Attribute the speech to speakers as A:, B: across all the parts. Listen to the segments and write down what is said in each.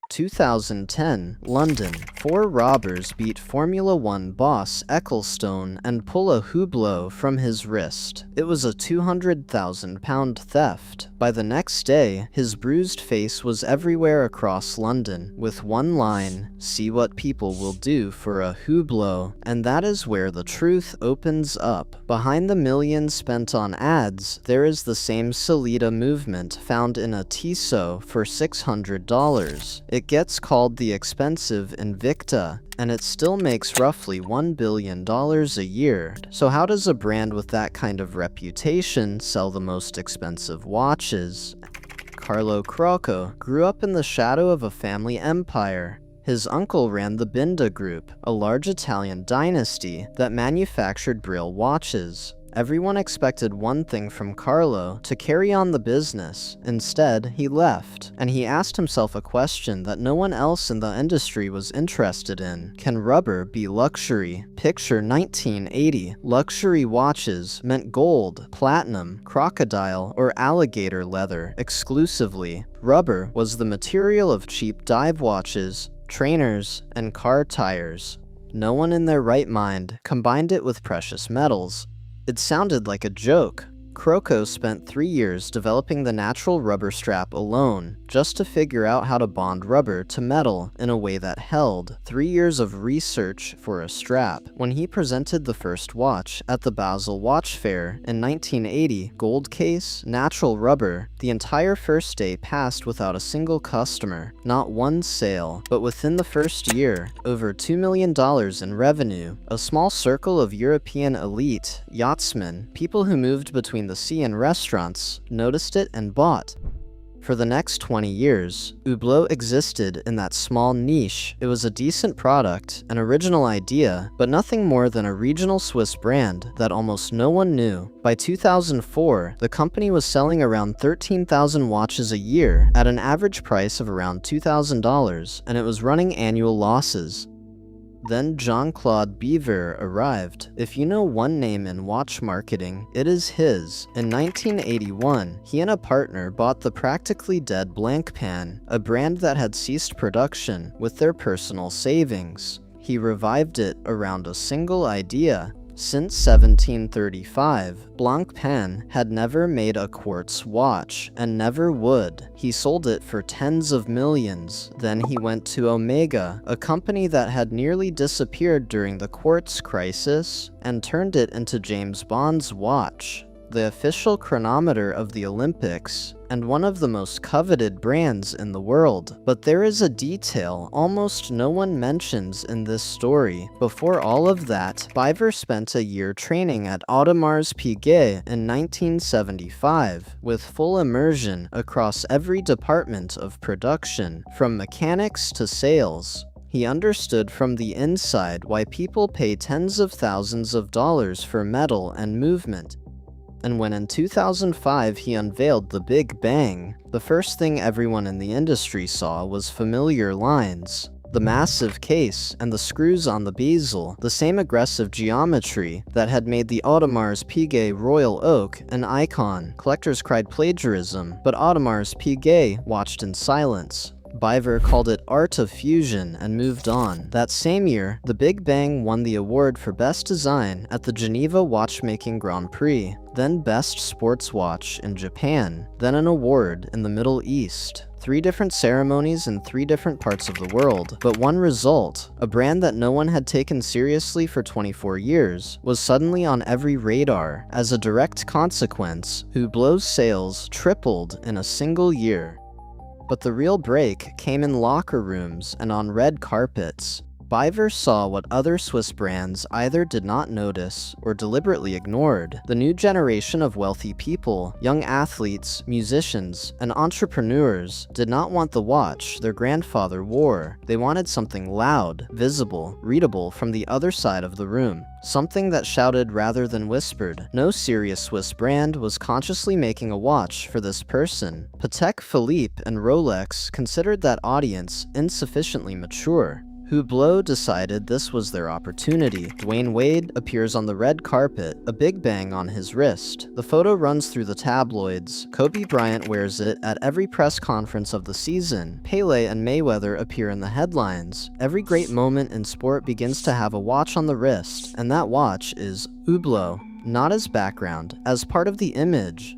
A: 2010, London. Four robbers beat Formula One boss Ecclestone and pull a Hublot from his wrist. It was a £200,000 theft. By the next day, his bruised face was everywhere across London, with one line, "See what people will do for a Hublot." And that is where the truth opens up. Behind the millions spent on ads, there is the same Salida movement found in a Tissot for $600. It gets called the expensive Invicta, and it still makes roughly $1 billion a year. So how does a brand with that kind of reputation sell the most expensive watches? Carlo Crocco grew up in the shadow of a family empire. His uncle ran the Binda Group, a large Italian dynasty that manufactured Brill watches. Everyone expected one thing from Carlo, to carry on the business. Instead, he left, and he asked himself a question that no one else in the industry was interested in. Can rubber be luxury? Picture 1980. Luxury watches meant gold, platinum, crocodile, or alligator leather exclusively. Rubber was the material of cheap dive watches, trainers, and car tires. No one in their right mind combined it with precious metals. It sounded like a joke. Crocco spent 3 years developing the natural rubber strap alone, just to figure out how to bond rubber to metal in a way that held. 3 years of research for a strap. When he presented the first watch at the Basel Watch Fair in 1980, gold case, natural rubber, the entire first day passed without a single customer, not one sale. But within the first year, over $2 million in revenue. A small circle of European elite, yachtsmen, people who moved between the sea and restaurants, noticed it and bought. For the next 20 years, Hublot existed in that small niche. It was a decent product, an original idea, but nothing more than a regional Swiss brand that almost no one knew. By 2004, the company was selling around 13,000 watches a year at an average price of around $2,000, and it was running annual losses. Then Jean-Claude Biver arrived. If you know one name in watch marketing, it is his. In 1981, he and a partner bought the practically dead Blancpain, a brand that had ceased production, with their personal savings. He revived it around a single idea. Since 1735, Blancpain had never made a quartz watch, and never would. He sold it for tens of millions. Then he went to Omega, a company that had nearly disappeared during the quartz crisis, and turned it into James Bond's watch, the official chronometer of the Olympics, and one of the most coveted brands in the world. But there is a detail almost no one mentions in this story. Before all of that, Biver spent a year training at Audemars Piguet in 1975, with full immersion across every department of production, from mechanics to sales. He understood from the inside why people pay tens of thousands of dollars for metal and movement. And when in 2005 he unveiled the Big Bang, the first thing everyone in the industry saw was familiar lines. The massive case and the screws on the bezel, the same aggressive geometry that had made the Audemars Piguet Royal Oak an icon. Collectors cried plagiarism, but Audemars Piguet watched in silence. Biver called it art of fusion and moved on. That same year, the Big Bang won the award for Best Design at the Geneva Watchmaking Grand Prix, then Best Sports Watch in Japan, then an award in the Middle East. 3 different ceremonies in 3 different parts of the world, but one result, a brand that no one had taken seriously for 24 years, was suddenly on every radar. As a direct consequence, Hublot's sales tripled in a single year. But the real break came in locker rooms and on red carpets. Biver saw what other Swiss brands either did not notice or deliberately ignored. The new generation of wealthy people, young athletes, musicians, and entrepreneurs did not want the watch their grandfather wore. They wanted something loud, visible, readable from the other side of the room. Something that shouted rather than whispered. No serious Swiss brand was consciously making a watch for this person. Patek Philippe and Rolex considered that audience insufficiently mature. Hublot decided this was their opportunity. Dwayne Wade appears on the red carpet, a Big Bang on his wrist. The photo runs through the tabloids. Kobe Bryant wears it at every press conference of the season. Pele and Mayweather appear in the headlines. Every great moment in sport begins to have a watch on the wrist, and that watch is Hublot, not as background, as part of the image.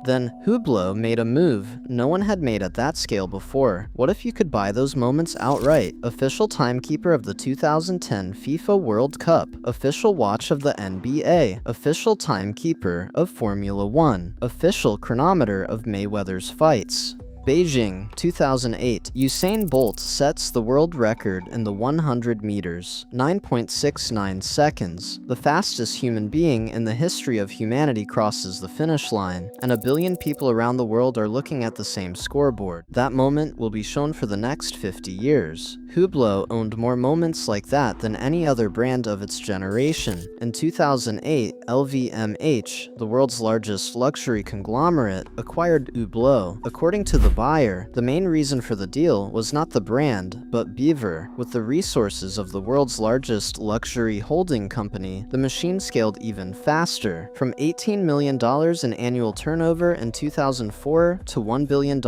A: Then Hublot made a move no one had made at that scale before. What if you could buy those moments outright? Official timekeeper of the 2010 FIFA World Cup, official watch of the NBA, official timekeeper of Formula 1, official chronometer of Mayweather's fights. Beijing, 2008. Usain Bolt sets the world record in the 100 meters, 9.69 seconds. The fastest human being in the history of humanity crosses the finish line, and 1 billion people around the world are looking at the same scoreboard. That moment will be shown for the next 50 years. Hublot owned more moments like that than any other brand of its generation. In 2008, LVMH, the world's largest luxury conglomerate, acquired Hublot. According to the buyer, the main reason for the deal was not the brand, but Biver. With the resources of the world's largest luxury holding company, the machine scaled even faster, from $18 million in annual turnover in 2004 to $1 billion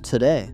A: today.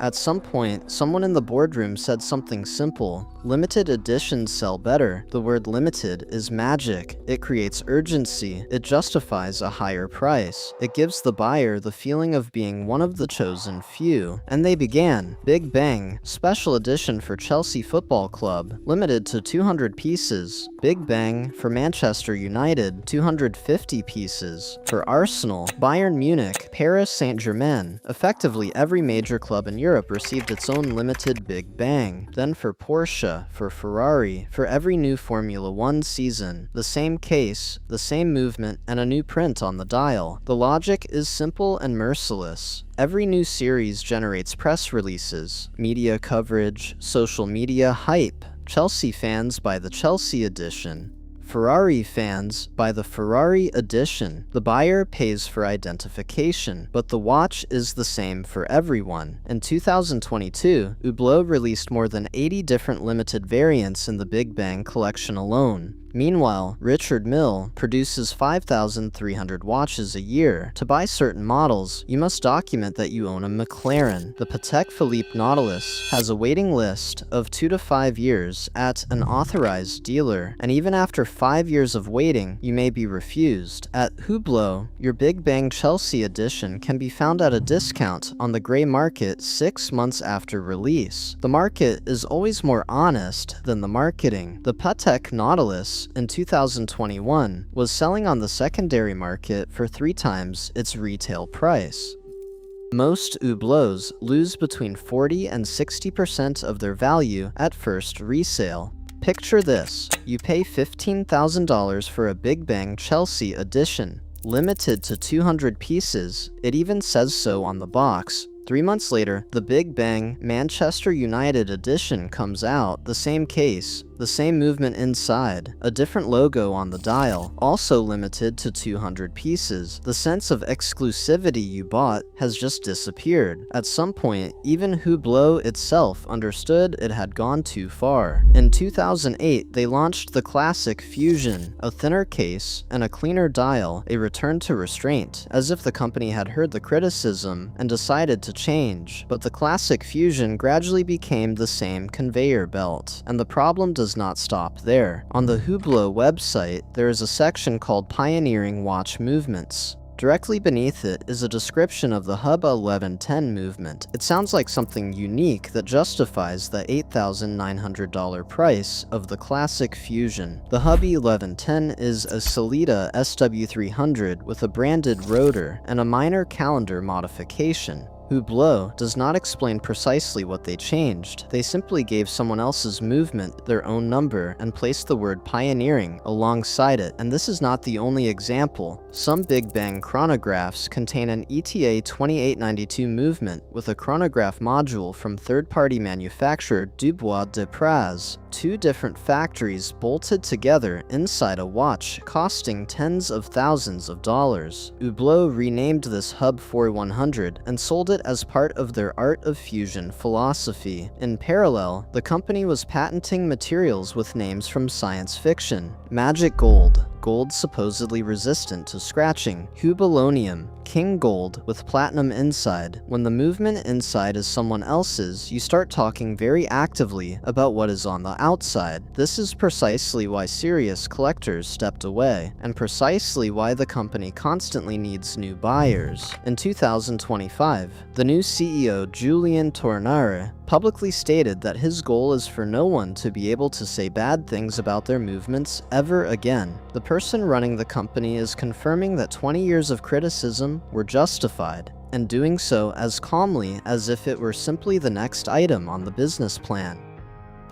A: At some point, someone in the boardroom said something simple. Limited editions sell better. The word limited is magic. It creates urgency. It justifies a higher price. It gives the buyer the feeling of being one of the chosen few. And they began. Big Bang, special edition for Chelsea Football Club, limited to 200 pieces. Big Bang for Manchester United, 250 pieces. For Arsenal, Bayern Munich, Paris Saint-Germain. Effectively every major club in Europe received its own limited Big Bang. Then for Porsche, for Ferrari, for every new Formula 1 season. The same case, the same movement, and a new print on the dial. The logic is simple and merciless. Every new series generates press releases, media coverage, social media hype. Chelsea fans buy the Chelsea edition. Ferrari fans buy the Ferrari edition. The buyer pays for identification, but the watch is the same for everyone. In 2022, Hublot released more than 80 different limited variants in the Big Bang collection alone. Meanwhile, Richard Mille produces 5,300 watches a year. To buy certain models, you must document that you own a McLaren. The Patek Philippe Nautilus has a waiting list of 2 to 5 years at an authorized dealer, and even after 5 years of waiting, you may be refused. At Hublot, your Big Bang Chelsea edition can be found at a discount on the gray market 6 months after release. The market is always more honest than the marketing. The Patek Nautilus in 2021 was selling on the secondary market for 3 times its retail price. Most Hublots lose between 40 and 60% of their value at first resale. Picture this: you pay $15,000 for a Big Bang Chelsea edition, limited to 200 pieces. It even says so on the box. 3 months later, the Big Bang Manchester United edition comes out, the same case, the same movement inside, a different logo on the dial, also limited to 200 pieces. The sense of exclusivity you bought has just disappeared. At some point, even Hublot itself understood it had gone too far. In 2008, they launched the Classic Fusion, a thinner case and a cleaner dial, a return to restraint, as if the company had heard the criticism and decided to change. But the Classic Fusion gradually became the same conveyor belt, and the problem does not stop there. On the Hublot website, there is a section called Pioneering Watch Movements. Directly beneath it is a description of the Hub 1110 movement. It sounds like something unique that justifies the $8,900 price of the Classic Fusion. The Hub 1110 is a Sellita SW300 with a branded rotor and a minor calendar modification. Hublot does not explain precisely what they changed. They simply gave someone else's movement their own number and placed the word pioneering alongside it. And this is not the only example. Some Big Bang chronographs contain an ETA 2892 movement with a chronograph module from third-party manufacturer Dubois de Praz. 2 different factories bolted together inside a watch, costing tens of thousands of dollars. Hublot renamed this Hub 4100 and sold it it as part of their art of fusion philosophy. In parallel, the company was patenting materials with names from science fiction. Magic gold, gold supposedly resistant to scratching. Hublonium, king gold with platinum inside. When the movement inside is someone else's, you start talking very actively about what is on the outside. This is precisely why serious collectors stepped away, and precisely why the company constantly needs new buyers. In 2025, the new CEO Julien Tornare publicly stated that his goal is for no one to be able to say bad things about their movements ever again. The person running the company is confirming that 20 years of criticism were justified, and doing so as calmly as if it were simply the next item on the business plan.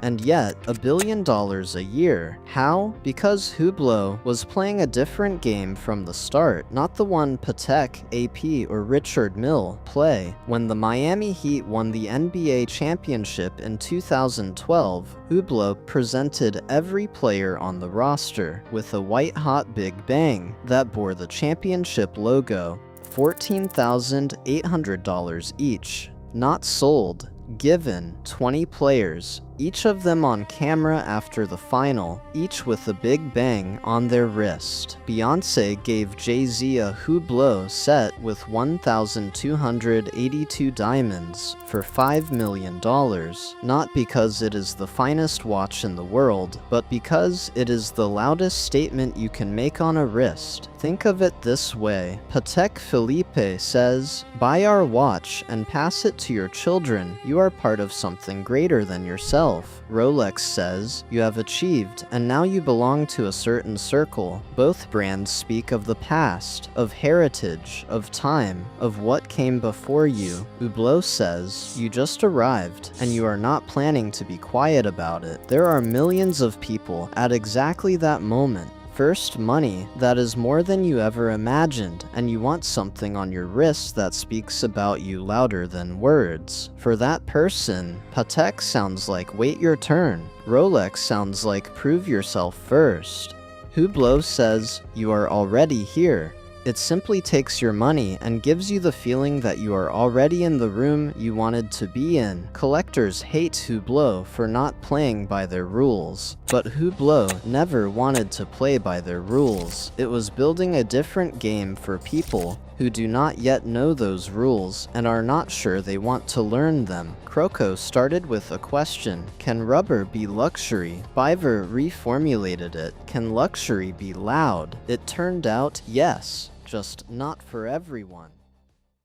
A: And yet, $1 billion a year. How? Because Hublot was playing a different game from the start, not the one Patek, AP, or Richard Mille play. When the Miami Heat won the NBA championship in 2012, Hublot presented every player on the roster with a white-hot Big Bang that bore the championship logo. $14,800 each. Not sold. Given 20 players, each of them on camera after the final, each with a Big Bang on their wrist. Beyoncé gave Jay-Z a Hublot set with 1,282 diamonds for $5 million, not because it is the finest watch in the world, but because it is the loudest statement you can make on a wrist. Think of it this way. Patek Philippe says, "Buy our watch and pass it to your children. You are part of something greater than yourself." Rolex says, "You have achieved, and now you belong to a certain circle." Both brands speak of the past, of heritage, of time, of what came before you. Hublot says, "You just arrived, and you are not planning to be quiet about it." There are millions of people at exactly that moment. First, money that is more than you ever imagined, and you want something on your wrist that speaks about you louder than words. For that person, Patek sounds like "wait your turn." Rolex sounds like "prove yourself first." Hublot says, "You are already here." It simply takes your money and gives you the feeling that you are already in the room you wanted to be in. Collectors hate Hublot for not playing by their rules, but Hublot never wanted to play by their rules. It was building a different game for people who do not yet know those rules and are not sure they want to learn them. Crocco started with a question: can rubber be luxury? Biver reformulated it: can luxury be loud? It turned out yes, just not for everyone.